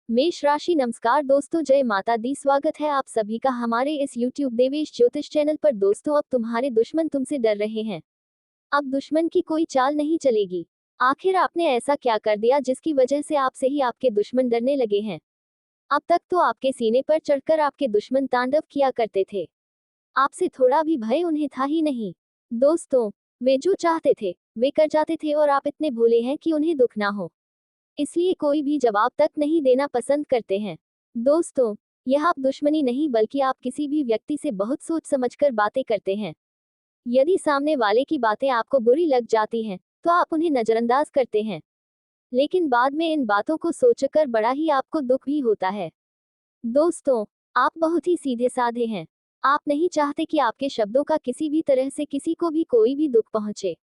मेष राशि। नमस्कार दोस्तों, जय माता दी। स्वागत है आप सभी का हमारे इस YouTube देवेश ज्योतिष चैनल पर। दोस्तों, अब तुम्हारे दुश्मन तुमसे डर रहे हैं। अब दुश्मन की कोई चाल नहीं चलेगी। आखिर आपने ऐसा क्या कर दिया जिसकी वजह से आपसे ही आपके दुश्मन डरने लगे हैं? अब तक तो आपके सीने पर चढ़कर आपके दुश्मन तांडव किया करते थे। आपसे थोड़ा भी भय उन्हें था ही नहीं। दोस्तों, वे जो चाहते थे वे कर जाते थे और आप इतने भोले हैं कि उन्हें दुख ना हो, इसलिए कोई भी जवाब तक नहीं देना पसंद करते हैं। दोस्तों, यह आप दुश्मनी नहीं बल्कि आप किसी भी व्यक्ति से बहुत सोच समझकर बातें करते हैं। यदि सामने वाले की बातें आपको बुरी लग जाती हैं, तो आप उन्हें नजरअंदाज करते हैं, लेकिन बाद में इन बातों को सोचकर बड़ा ही आपको दुख भी होता है। दोस्तों, आप बहुत ही सीधे साधे हैं। आप नहीं चाहते कि आपके शब्दों का किसी भी तरह से किसी को भी कोई भी दुख पहुंचे,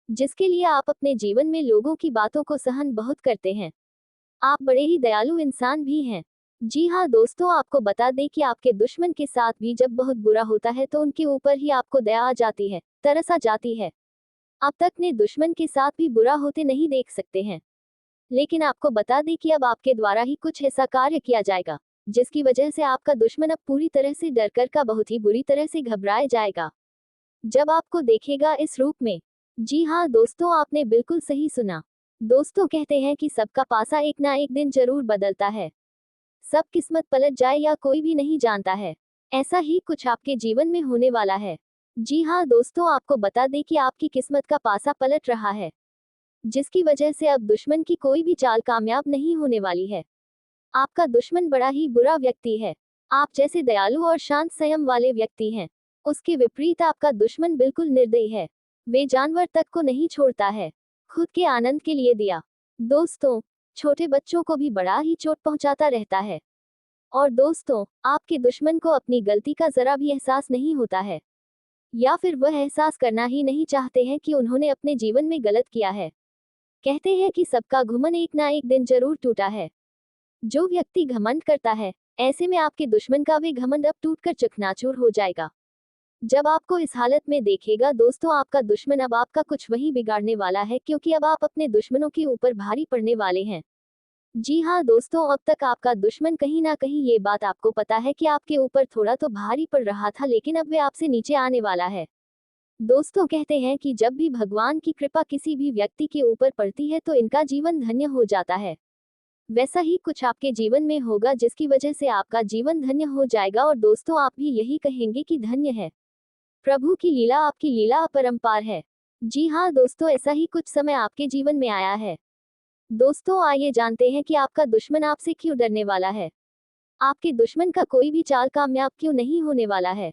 जिसके लिए आप अपने जीवन में लोगों की बातों को सहन बहुत करते हैं। आप बड़े ही दयालु इंसान भी हैं। जी हाँ दोस्तों, आपको बता दें कि आपके दुश्मन के साथ भी जब बहुत बुरा होता है तो उनके ऊपर ही आपको दया आ जाती है, तरस आ जाती है। अब तक ने दुश्मन के साथ भी बुरा होते नहीं देख सकते हैं, लेकिन आपको बता दें कि अब आपके द्वारा ही कुछ ऐसा कार्य किया जाएगा जिसकी वजह से आपका दुश्मन अब पूरी तरह से डरकर का बहुत ही बुरी तरह से घबराए जाएगा जब आपको देखेगा इस रूप में। जी हाँ दोस्तों, आपने बिल्कुल सही सुना। दोस्तों, कहते हैं कि सबका पासा एक ना एक दिन जरूर बदलता है। सब किस्मत पलट जाए या कोई भी नहीं जानता है। ऐसा ही कुछ आपके जीवन में होने वाला है। जी हाँ दोस्तों, आपको बता दें कि आपकी किस्मत का पासा पलट रहा है, जिसकी वजह से अब दुश्मन की कोई भी चाल कामयाब नहीं होने वाली है। आपका दुश्मन बड़ा ही बुरा व्यक्ति है। आप जैसे दयालु और शांत संयम वाले व्यक्ति हैं, उसके विपरीत आपका दुश्मन बिल्कुल निर्दयी है। वे जानवर तक को नहीं छोड़ता है, खुद के आनंद के लिए दिया। दोस्तों, छोटे बच्चों को भी बड़ा ही चोट पहुंचाता रहता है। और दोस्तों, आपके दुश्मन को अपनी गलती का जरा भी एहसास नहीं होता है, या फिर वह एहसास करना ही नहीं चाहते हैं कि उन्होंने अपने जीवन में गलत किया है। कहते हैं कि सबका घुमंड एक ना एक दिन जरूर टूटा है। जो व्यक्ति घमंड करता है, ऐसे में आपके दुश्मन का वे घमंड अब टूटकर चकनाचूर हो जाएगा। जब आपको इस हालत में देखेगा दोस्तों, आपका दुश्मन अब आपका कुछ वही बिगाड़ने वाला है, क्योंकि अब आप अपने दुश्मनों के ऊपर भारी पड़ने वाले हैं। जी हाँ दोस्तों, अब तक आपका दुश्मन कहीं ना कहीं ये बात आपको पता है कि आपके ऊपर थोड़ा तो भारी पड़ रहा था, लेकिन अब वे आपसे नीचे आने वाला है। दोस्तों, कहते हैं कि जब भी भगवान की कृपा किसी भी व्यक्ति के ऊपर पड़ती है तो इनका जीवन धन्य हो जाता है। वैसा ही कुछ आपके जीवन में होगा जिसकी वजह से आपका जीवन धन्य हो जाएगा, और दोस्तों आप भी यही कहेंगे कि धन्य है प्रभु की लीला, आपकी लीला अपरंपार है। जी हाँ दोस्तों, ऐसा ही कुछ समय आपके जीवन में आया है। दोस्तों, आइए जानते हैं कि आपका दुश्मन आपसे क्यों डरने वाला है। आपके दुश्मन का कोई भी चाल कामयाब क्यों नहीं होने वाला है।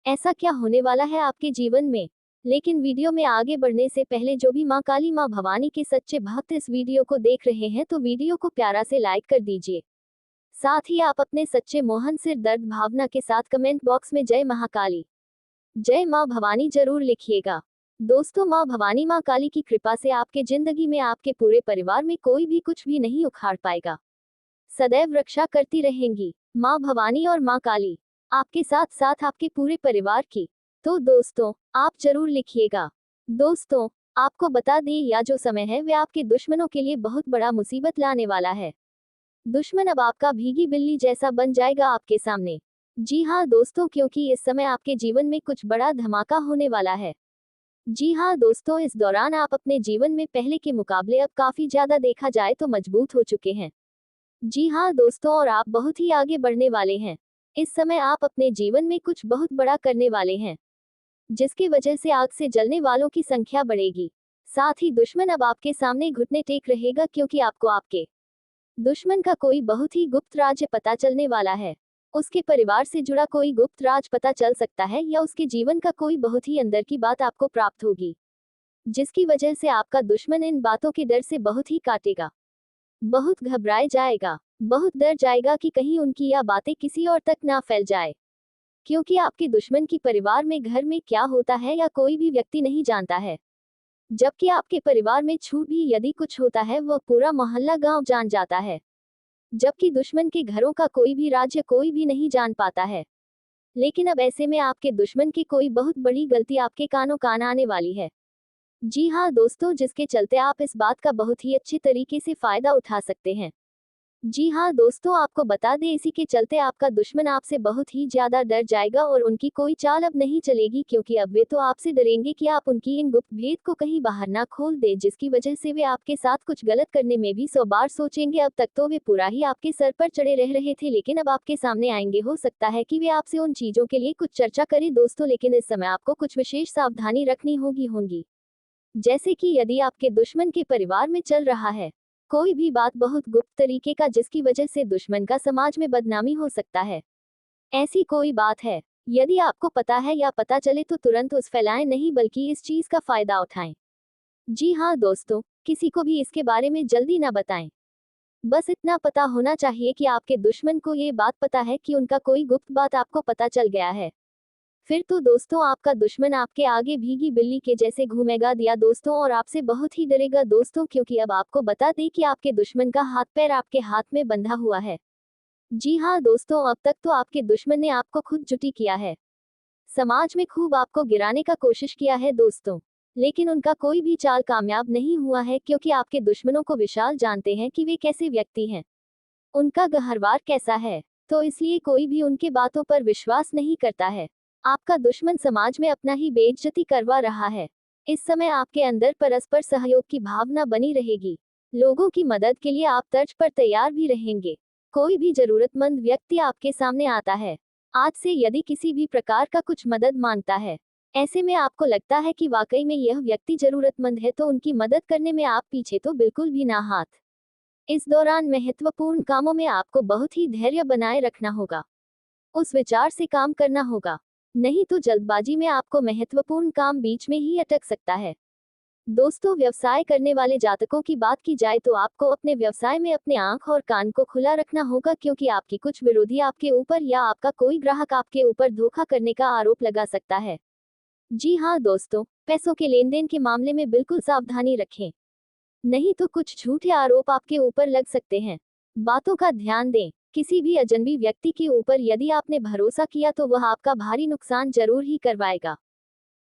ऐसा क्या होने वाला है आपके जीवन में। लेकिन वीडियो में आगे बढ़ने से पहले जो भी माँ काली माँ भवानी के सच्चे भक्त इस वीडियो को देख रहे हैं तो वीडियो को प्यारा से लाइक कर दीजिए। साथ ही आप अपने सच्चे मोहन सिर दर्द भावना के साथ कमेंट बॉक्स में जय महाकाली, जय माँ भवानी जरूर लिखिएगा। दोस्तों, माँ भवानी माँ काली की कृपा से आपके जिंदगी में आपके पूरे परिवार में कोई भी कुछ भी नहीं उखाड़ पाएगा। सदैव रक्षा करती रहेंगी माँ भवानी और माँ काली, आपके साथ साथ आपके पूरे परिवार की। तो दोस्तों, आप जरूर लिखिएगा। दोस्तों, आपको बता दें यह जो समय है वे आपके दुश्मनों के लिए बहुत बड़ा मुसीबत लाने वाला है। दुश्मन अब आपका भीगी बिल्ली जैसा बन जाएगा आपके सामने। जी हाँ दोस्तों, क्योंकि इस समय आपके जीवन में कुछ बड़ा धमाका होने वाला है। जी हाँ दोस्तों, इस दौरान आप अपने जीवन में पहले के मुकाबले अब काफी ज्यादा देखा जाए तो मजबूत हो चुके हैं। जी हाँ दोस्तों, और आप बहुत ही आगे बढ़ने वाले हैं। इस समय आप अपने जीवन में कुछ बहुत बड़ा करने वाले हैं, जिसकी वजह से आग से जलने वालों की संख्या बढ़ेगी। साथ ही दुश्मन अब आपके सामने घुटने टेक रहेगा, क्योंकि आपको आपके दुश्मन का कोई बहुत ही गुप्त राज पता चलने वाला है। उसके परिवार से जुड़ा कोई गुप्त राज पता चल सकता है, या उसके जीवन का कोई बहुत ही अंदर की बात आपको प्राप्त होगी, जिसकी वजह से आपका दुश्मन इन बातों के डर से बहुत ही काटेगा, बहुत घबराए जाएगा, बहुत डर जाएगा कि कहीं उनकी यह बातें किसी और तक ना फैल जाए। क्योंकि आपके दुश्मन की परिवार में घर में क्या होता है या कोई भी व्यक्ति नहीं जानता है, जबकि आपके परिवार में छूट भी यदि कुछ होता है वह पूरा मोहल्ला गांव जान जाता है। जबकि दुश्मन के घरों का कोई भी राज्य कोई भी नहीं जान पाता है। लेकिन अब ऐसे में आपके दुश्मन की कोई बहुत बड़ी गलती आपके कानों कान आने वाली है। जी हाँ दोस्तों, जिसके चलते आप इस बात का बहुत ही अच्छी तरीके से फायदा उठा सकते हैं। जी हाँ दोस्तों, आपको बता दें इसी के चलते आपका दुश्मन आपसे बहुत ही ज्यादा डर जाएगा और उनकी कोई चाल अब नहीं चलेगी, क्योंकि अब वे तो आपसे डरेंगे कि आप उनकी इन गुप्त भेद को कहीं बाहर ना खोल दे, जिसकी वजह से वे आपके साथ कुछ गलत करने में भी 100 बार सोचेंगे। अब तक तो वे पूरा ही आपके सर पर चढ़े रह रहे थे, लेकिन अब आपके सामने आएंगे। हो सकता है कि वे आपसे उन चीजों के लिए कुछ चर्चा करें दोस्तों, लेकिन इस समय आपको कुछ विशेष सावधानी रखनी होगी। जैसे कि यदि आपके दुश्मन के परिवार में चल रहा है कोई भी बात बहुत गुप्त तरीके का, जिसकी वजह से दुश्मन का समाज में बदनामी हो सकता है, ऐसी कोई बात है, यदि आपको पता है या पता चले तो तुरंत उस फैलाएं नहीं, बल्कि इस चीज का फायदा उठाएं। जी हाँ दोस्तों, किसी को भी इसके बारे में जल्दी ना बताएं। बस इतना पता होना चाहिए कि आपके दुश्मन को ये बात पता है कि उनका कोई गुप्त बात आपको पता चल गया है। फिर तो दोस्तों आपका दुश्मन आपके आगे भीगी बिल्ली के जैसे घूमेगा दिया दोस्तों, और आपसे बहुत ही डरेगा दोस्तों, क्योंकि अब आपको बता दें कि आपके दुश्मन का हाथ पैर आपके हाथ में बंधा हुआ है। जी हाँ दोस्तों, अब तक तो आपके दुश्मन ने आपको खुद जुटी किया है, समाज में खूब आपको गिराने का कोशिश किया है दोस्तों, लेकिन उनका कोई भी चाल कामयाब नहीं हुआ है, क्योंकि आपके दुश्मनों को विशाल जानते हैं कि वे कैसे व्यक्ति हैं, उनका गहरवार कैसा है, तो इसलिए कोई भी उनके बातों पर विश्वास नहीं करता है। आपका दुश्मन समाज में अपना ही बेइज्जती करवा रहा है। इस समय आपके अंदर परस्पर सहयोग की भावना बनी रहेगी। लोगों की मदद के लिए आप तर्ज पर तैयार भी रहेंगे। कोई भी जरूरतमंद व्यक्ति आपके सामने आता है आज से, यदि किसी भी प्रकार का कुछ मदद मांगता है, ऐसे में आपको लगता है कि वाकई में यह व्यक्ति जरूरतमंद है, तो उनकी मदद करने में आप पीछे तो बिल्कुल भी ना हाथ। इस दौरान महत्वपूर्ण कामों में आपको बहुत ही धैर्य बनाए रखना होगा, उस विचार से काम करना होगा, नहीं तो जल्दबाजी में आपको महत्वपूर्ण काम बीच में ही अटक सकता है। दोस्तों, व्यवसाय करने वाले जातकों की बात की जाए तो आपको अपने व्यवसाय में अपने आंख और कान को खुला रखना होगा, क्योंकि आपकी कुछ विरोधी आपके ऊपर या आपका कोई ग्राहक आपके ऊपर धोखा करने का आरोप लगा सकता है। जी हाँ दोस्तों, पैसों के लेन देन के मामले में बिल्कुल सावधानी रखें, नहीं तो कुछ झूठे आरोप आपके ऊपर लग सकते हैं। बातों का ध्यान दें, किसी भी अजनबी व्यक्ति के ऊपर यदि आपने भरोसा किया तो वह आपका भारी नुकसान जरूर ही करवाएगा,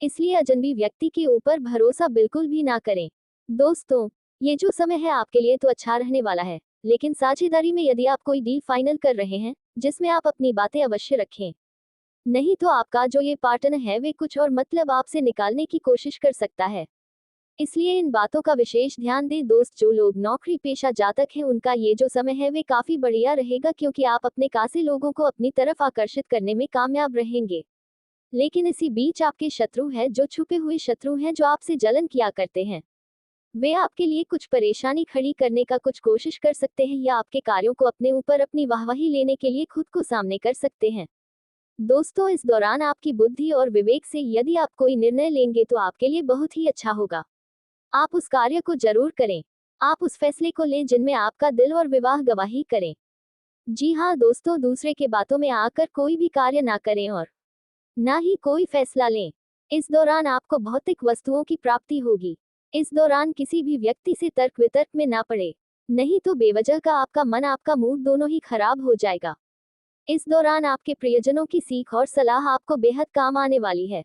इसलिए अजनबी व्यक्ति के ऊपर भरोसा बिल्कुल भी ना करें। दोस्तों, ये जो समय है आपके लिए तो अच्छा रहने वाला है, लेकिन साझेदारी में यदि आप कोई डील फाइनल कर रहे हैं जिसमें आप अपनी बातें अवश्य रखें, नहीं तो आपका जो ये पार्टनर है वे कुछ और मतलब आपसे निकालने की कोशिश कर सकता है, इसलिए इन बातों का विशेष ध्यान दें दोस्त। जो लोग नौकरी पेशा जातक हैं उनका ये जो समय है वे काफी बढ़िया रहेगा, क्योंकि आप अपने कासे लोगों को अपनी तरफ आकर्षित करने में कामयाब रहेंगे। लेकिन इसी बीच आपके शत्रु हैं, जो छुपे हुए शत्रु हैं जो आपसे जलन किया करते हैं, वे आपके लिए कुछ परेशानी खड़ी करने का कुछ कोशिश कर सकते हैं, या आपके कार्यों को अपने ऊपर अपनी वाहवाही लेने के लिए खुद को सामने कर सकते हैं। दोस्तों, इस दौरान आपकी बुद्धि और विवेक से यदि आप कोई निर्णय लेंगे तो आपके लिए बहुत ही अच्छा होगा। आप उस कार्य को जरूर करें, आप उस फैसले को लें जिनमें आपका दिल और विवाह गवाही करें। जी हाँ दोस्तों, दूसरे के बातों में आकर कोई भी कार्य ना करें और ना ही कोई फैसला लें। इस दौरान आपको भौतिक वस्तुओं की प्राप्ति होगी। इस दौरान किसी भी व्यक्ति से तर्क वितर्क में ना पड़े, नहीं तो बेवजह का आपका मन आपका मूड दोनों ही खराब हो जाएगा। इस दौरान आपके प्रियजनों की सीख और सलाह आपको बेहद काम आने वाली है।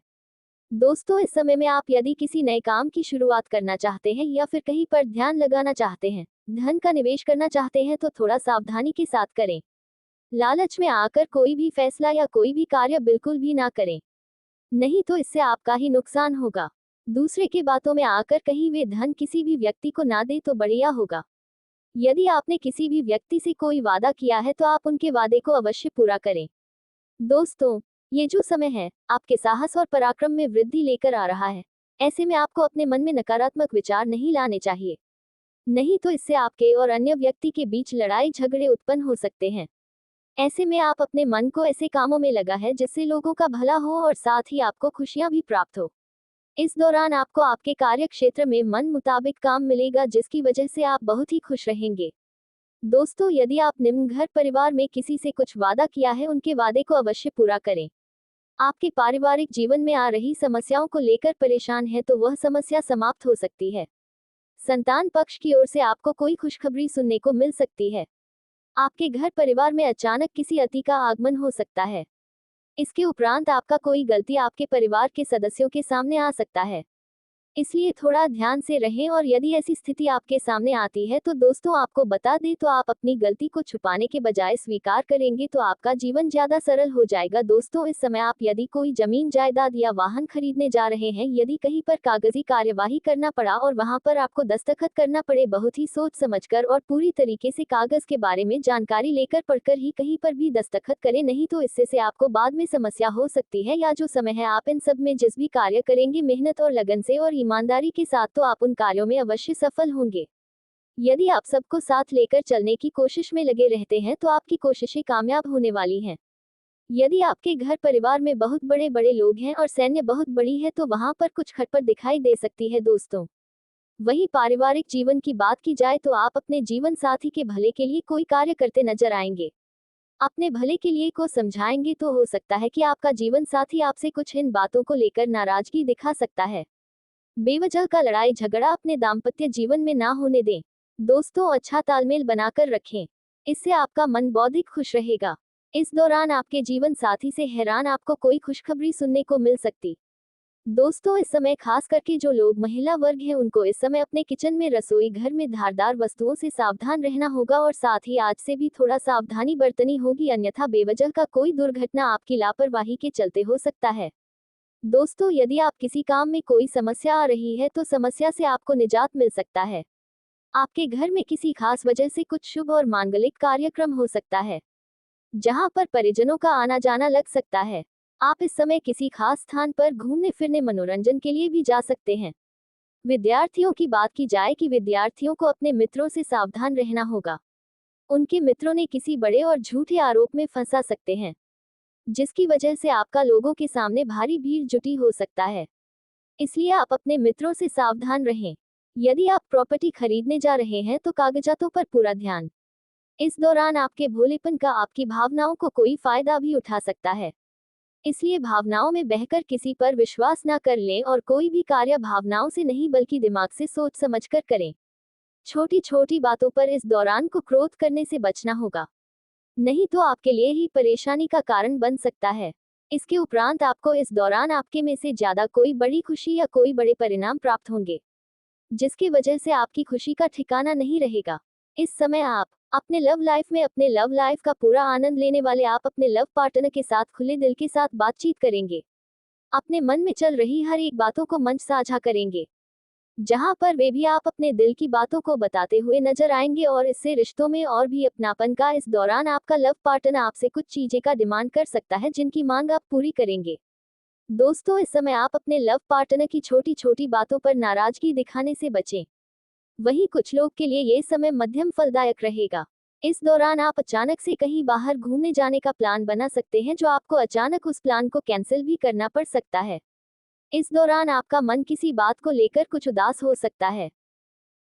दोस्तों, इस समय में आप यदि किसी नए काम की शुरुआत करना चाहते हैं या फिर कहीं पर ध्यान लगाना चाहते हैं, धन का निवेश करना चाहते हैं तो थोड़ा सावधानी के साथ करें। लालच में आकर कोई भी फैसला या कोई भी कार्य बिल्कुल भी ना करें, नहीं तो इससे आपका ही नुकसान होगा। दूसरे के बातों में आकर कहीं वे धन किसी भी व्यक्ति को ना दे तो बढ़िया होगा। यदि आपने किसी भी व्यक्ति से कोई वादा किया है तो आप उनके वादे को अवश्य पूरा करें। दोस्तों, ये जो समय है आपके साहस और पराक्रम में वृद्धि लेकर आ रहा है, ऐसे में आपको अपने मन में नकारात्मक विचार नहीं लाने चाहिए, नहीं तो इससे आपके और अन्य व्यक्ति के बीच लड़ाई झगड़े उत्पन्न हो सकते हैं। ऐसे में आप अपने मन को ऐसे कामों में लगा है जिससे लोगों का भला हो और साथ ही आपको खुशियां भी प्राप्त हो। इस दौरान आपको आपके कार्य क्षेत्र में मन मुताबिक काम मिलेगा, जिसकी वजह से आप बहुत ही खुश रहेंगे। दोस्तों, यदि आप निम्न घर परिवार में किसी से कुछ वादा किया है उनके वादे को अवश्य पूरा करें। आपके पारिवारिक जीवन में आ रही समस्याओं को लेकर परेशान है तो वह समस्या समाप्त हो सकती है। संतान पक्ष की ओर से आपको कोई खुशखबरी सुनने को मिल सकती है। आपके घर परिवार में अचानक किसी अति का आगमन हो सकता है। इसके उपरांत आपका कोई गलती आपके परिवार के सदस्यों के सामने आ सकता है। इसलिए थोड़ा ध्यान से रहें, और यदि ऐसी स्थिति आपके सामने आती है तो दोस्तों आपको बता दें, तो आप अपनी गलती को छुपाने के बजाय स्वीकार करेंगे तो आपका जीवन ज्यादा सरल हो जाएगा। दोस्तों, इस समय आप यदि कोई जमीन जायदाद या वाहन खरीदने जा रहे हैं, यदि कहीं पर कागजी कार्यवाही करना पड़ा और वहां पर आपको दस्तखत करना पड़े, बहुत ही सोच समझकर और पूरी तरीके से कागज के बारे में जानकारी लेकर पढ़कर ही कहीं पर भी दस्तखत करें, नहीं तो इससे से आपको बाद में समस्या हो सकती है। या जो समय है आप इन सब में जिस भी कार्य करेंगे मेहनत और लगन से और ईमानदारी के साथ, तो आप उन कार्यों में अवश्य सफल होंगे। यदि आप सबको साथ लेकर चलने की कोशिश में लगे रहते हैं तो आपकी कोशिशें कामयाब होने वाली हैं। यदि आपके घर परिवार में बहुत बड़े बड़े लोग हैं और सैन्य बहुत बड़ी है तो वहां पर कुछ खटपट दिखाई दे सकती है दोस्तों। वहीं पारिवारिक जीवन की बात की जाए तो आप अपने जीवन साथी के भले के लिए कोई कार्य करते नजर आएंगे। अपने भले के लिए को समझाएंगे तो हो सकता है कि आपका जीवन साथी आपसे कुछ इन बातों को लेकर नाराजगी दिखा सकता है। बेवजह का लड़ाई झगड़ा अपने दाम्पत्य जीवन में ना होने दें। दोस्तों, अच्छा तालमेल बनाकर रखें, इससे आपका मन बौद्धिक खुश रहेगा। इस दौरान आपके जीवन साथी से हैरान आपको कोई खुशखबरी सुनने को मिल सकती। दोस्तों, इस समय खास करके जो लोग महिला वर्ग हैं उनको इस समय अपने किचन में रसोई घर में धारदार वस्तुओं से सावधान रहना होगा और साथ ही आज से भी थोड़ा सावधानी बरतनी होगी, अन्यथा बेवजह का कोई दुर्घटना आपकी लापरवाही के चलते हो सकता है। दोस्तों, यदि आप किसी काम में कोई समस्या आ रही है तो समस्या से आपको निजात मिल सकता है। आपके घर में किसी खास वजह से कुछ शुभ और मांगलिक कार्यक्रम हो सकता है जहां पर परिजनों का आना जाना लग सकता है। आप इस समय किसी खास स्थान पर घूमने फिरने मनोरंजन के लिए भी जा सकते हैं। विद्यार्थियों की बात की जाए कि विद्यार्थियों को अपने मित्रों से सावधान रहना होगा। उनके मित्रों ने किसी बड़े और झूठे आरोप में फंसा सकते हैं, जिसकी वजह से आपका लोगों के सामने भारी भीड़ जुटी हो सकता है। इसलिए आप अपने मित्रों से सावधान रहें। यदि आप प्रॉपर्टी खरीदने जा रहे हैं तो कागजातों पर पूरा ध्यान। इस दौरान आपके भोलेपन का आपकी भावनाओं को कोई फायदा भी उठा सकता है, इसलिए भावनाओं में बहकर किसी पर विश्वास न कर लें और कोई भी कार्य भावनाओं से नहीं बल्कि दिमाग से सोच समझकर करें। छोटी छोटी बातों पर इस दौरान को क्रोध करने से बचना होगा, नहीं तो आपके लिए ही परेशानी का कारण बन सकता है। इसके उपरांत आपको इस दौरान आपके में से ज्यादा कोई बड़ी खुशी या कोई बड़े परिणाम प्राप्त होंगे, जिसकी वजह से आपकी खुशी का ठिकाना नहीं रहेगा। इस समय आप अपने लव लाइफ का पूरा आनंद लेने वाले आप अपने लव पार्टनर के साथ खुले दिल के साथ बातचीत करेंगे। अपने मन में चल रही हर एक बातों को मंच साझा करेंगे, जहां पर वे भी आप अपने दिल की बातों को बताते हुए नजर आएंगे और इससे रिश्तों में और भी अपनापन का। इस दौरान आपका लव पार्टनर आपसे कुछ चीजें का डिमांड कर सकता है जिनकी मांग आप पूरी करेंगे। दोस्तों, इस समय आप अपने लव पार्टनर की छोटी छोटी बातों पर नाराजगी दिखाने से बचें। वहीं कुछ लोग के लिए ये समय मध्यम फलदायक रहेगा। इस दौरान आप अचानक से कहीं बाहर घूमने जाने का प्लान बना सकते हैं, जो आपको अचानक उस प्लान को कैंसिल भी करना पड़ सकता है। इस दौरान आपका मन किसी बात को लेकर कुछ उदास हो सकता है।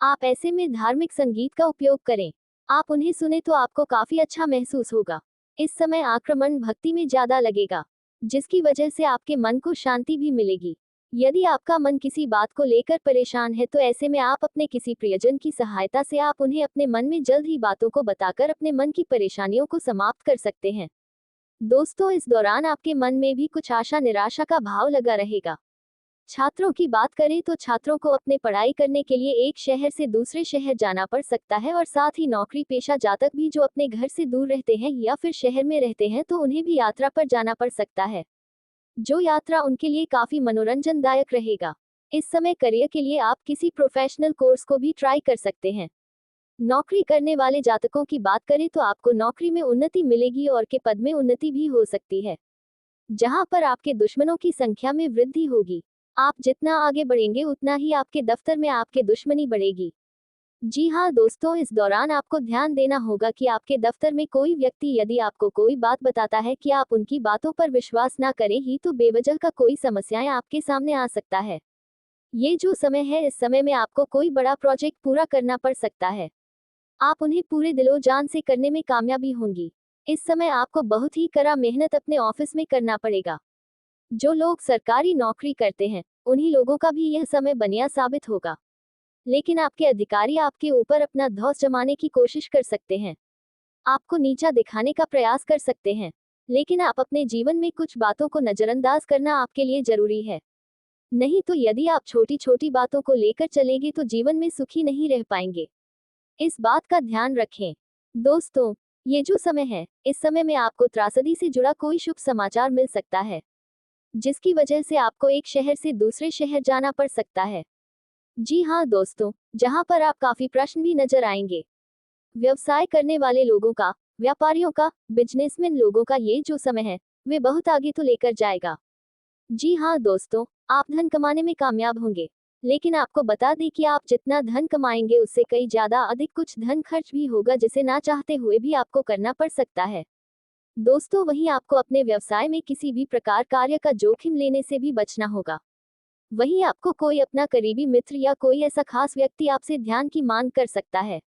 आप ऐसे में धार्मिक संगीत का उपयोग करें। आप उन्हें सुने तो आपको काफी अच्छा महसूस होगा। इस समय आक्रमण भक्ति में ज्यादा लगेगा, जिसकी वजह से आपके मन को शांति भी मिलेगी। यदि आपका मन किसी बात को लेकर परेशान है तो ऐसे में आप अपने किसी प्रियजन की सहायता से आप उन्हें अपने मन में जल्द ही बातों को बताकर अपने मन की परेशानियों को समाप्त कर सकते हैं। दोस्तों, इस दौरान आपके मन में भी कुछ आशा निराशा का भाव लगा रहेगा। छात्रों की बात करें तो छात्रों को अपने पढ़ाई करने के लिए एक शहर से दूसरे शहर जाना पड़ सकता है, और साथ ही नौकरी पेशा जातक भी जो अपने घर से दूर रहते हैं या फिर शहर में रहते हैं तो उन्हें भी यात्रा पर जाना पड़ सकता है, जो यात्रा उनके लिए काफी मनोरंजनदायक रहेगा। इस समय करियर के लिए आप किसी प्रोफेशनल कोर्स को भी ट्राई कर सकते हैं। नौकरी करने वाले जातकों की बात करें तो आपको नौकरी में उन्नति मिलेगी और के पद में उन्नति भी हो सकती है, जहां पर आपके दुश्मनों की संख्या में वृद्धि होगी। आप जितना आगे बढ़ेंगे उतना ही आपके दफ्तर में आपके दुश्मनी बढ़ेगी। जी हाँ दोस्तों, इस दौरान आपको ध्यान देना होगा कि आपके दफ्तर में कोई व्यक्ति यदि आपको कोई बात बताता है कि आप उनकी बातों पर विश्वास ना करें ही तो बेवजह का कोई समस्याएं आपके सामने आ सकता है। ये जो समय है इस समय में आपको कोई बड़ा प्रोजेक्ट पूरा करना पड़ सकता है। आप उन्हें पूरे दिलो जान से करने में कामयाबी होंगी। इस समय आपको बहुत ही कड़ा मेहनत अपने ऑफिस में करना पड़ेगा। जो लोग सरकारी नौकरी करते हैं उन्हीं लोगों का भी यह समय बनिया साबित होगा, लेकिन आपके अधिकारी आपके ऊपर अपना धौंस जमाने की कोशिश कर सकते हैं, आपको नीचा दिखाने का प्रयास कर सकते हैं, लेकिन आप अपने जीवन में कुछ बातों को नजरअंदाज करना आपके लिए जरूरी है। नहीं तो यदि आप छोटी छोटी बातों को लेकर चलेंगे तो जीवन में सुखी नहीं रह पाएंगे। इस बात का ध्यान रखें। दोस्तों, ये जो समय है, इस समय में आपको त्रासदी से जुड़ा कोई शुभ समाचार मिल सकता है, जिसकी वजह से आपको एक शहर से दूसरे शहर जाना पड़ सकता है। जी हाँ दोस्तों, जहाँ पर आप काफी प्रश्न भी नजर आएंगे। व्यवसाय करने वाले लोगों का, व्यापारियों का, बिजनेसमैन लोगों का ये जो समय है, वे बहुत आगे तो लेकर जाएगा। जी हाँ दोस्तों, आप धन कमाने में कामयाब होंगे, लेकिन आपको बता दें कि आप जितना धन कमाएंगे उससे कई ज्यादा अधिक कुछ धन खर्च भी होगा, जिसे ना चाहते हुए भी आपको करना पड़ सकता है। दोस्तों, वहीं आपको अपने व्यवसाय में किसी भी प्रकार कार्य का जोखिम लेने से भी बचना होगा। वहीं आपको कोई अपना करीबी मित्र या कोई ऐसा खास व्यक्ति आपसे ध्यान की मांग कर सकता है।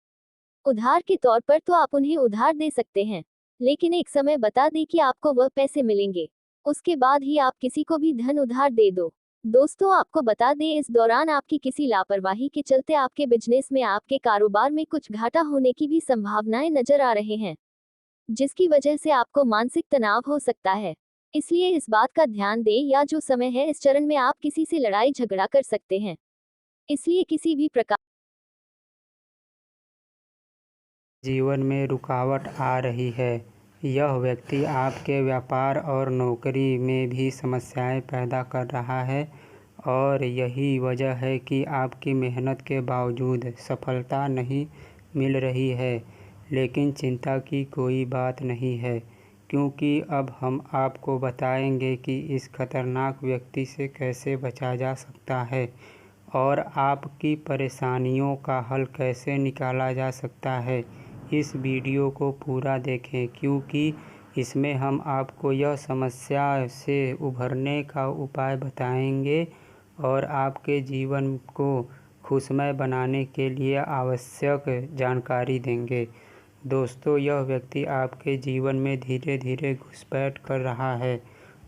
उधार के तौर पर तो आप उन्हें उधार दे सकते हैं, लेकिन एक समय बता दें कि आपको वह पैसे मिलेंगे, उसके बाद ही आप किसी को भी धन उधार दे दो। दोस्तों, आपको बता दें, इस दौरान आपकी किसी लापरवाही के चलते आपके बिजनेस में, आपके कारोबार में कुछ घाटा होने की भी संभावनाएं नजर आ रहे हैं, जिसकी वजह से आपको मानसिक तनाव हो सकता है। इसलिए इस बात का ध्यान दें, या जो समय है इस चरण में आप किसी से लड़ाई झगड़ा कर सकते हैं। इसलिए किसी भी प्रकार जीवन में रुकावट आ रही है। यह व्यक्ति आपके व्यापार और नौकरी में भी समस्याएं पैदा कर रहा है और यही वजह है कि आपकी मेहनत के बावजूद सफलता नहीं मिल रही है। लेकिन चिंता की कोई बात नहीं है, क्योंकि अब हम आपको बताएंगे कि इस खतरनाक व्यक्ति से कैसे बचा जा सकता है और आपकी परेशानियों का हल कैसे निकाला जा सकता है। इस वीडियो को पूरा देखें, क्योंकि इसमें हम आपको यह समस्या से उभरने का उपाय बताएंगे और आपके जीवन को खुशमय बनाने के लिए आवश्यक जानकारी देंगे। दोस्तों, यह व्यक्ति आपके जीवन में धीरे धीरे घुसपैठ कर रहा है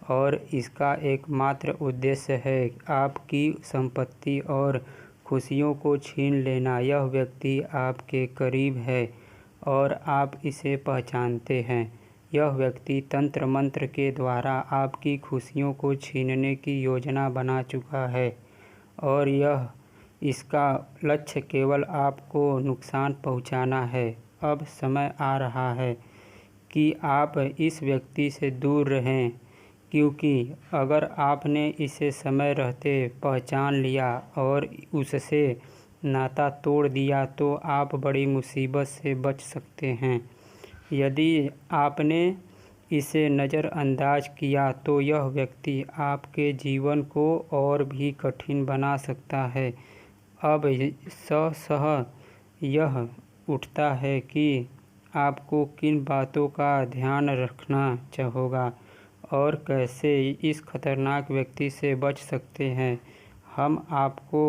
और इसका एकमात्र उद्देश्य है आपकी संपत्ति और खुशियों को छीन लेना। यह व्यक्ति आपके करीब है और आप इसे पहचानते हैं। यह व्यक्ति तंत्र मंत्र के द्वारा आपकी खुशियों को छीनने की योजना बना चुका है और इसका लक्ष्य केवल आपको नुकसान पहुंचाना है। अब समय आ रहा है कि आप इस व्यक्ति से दूर रहें, क्योंकि अगर आपने इसे समय रहते पहचान लिया और उससे नाता तोड़ दिया तो आप बड़ी मुसीबत से बच सकते हैं। यदि आपने इसे नज़रअंदाज किया तो यह व्यक्ति आपके जीवन को और भी कठिन बना सकता है। अब सह यह उठता है कि आपको किन बातों का ध्यान रखना होगा और कैसे इस खतरनाक व्यक्ति से बच सकते हैं। हम आपको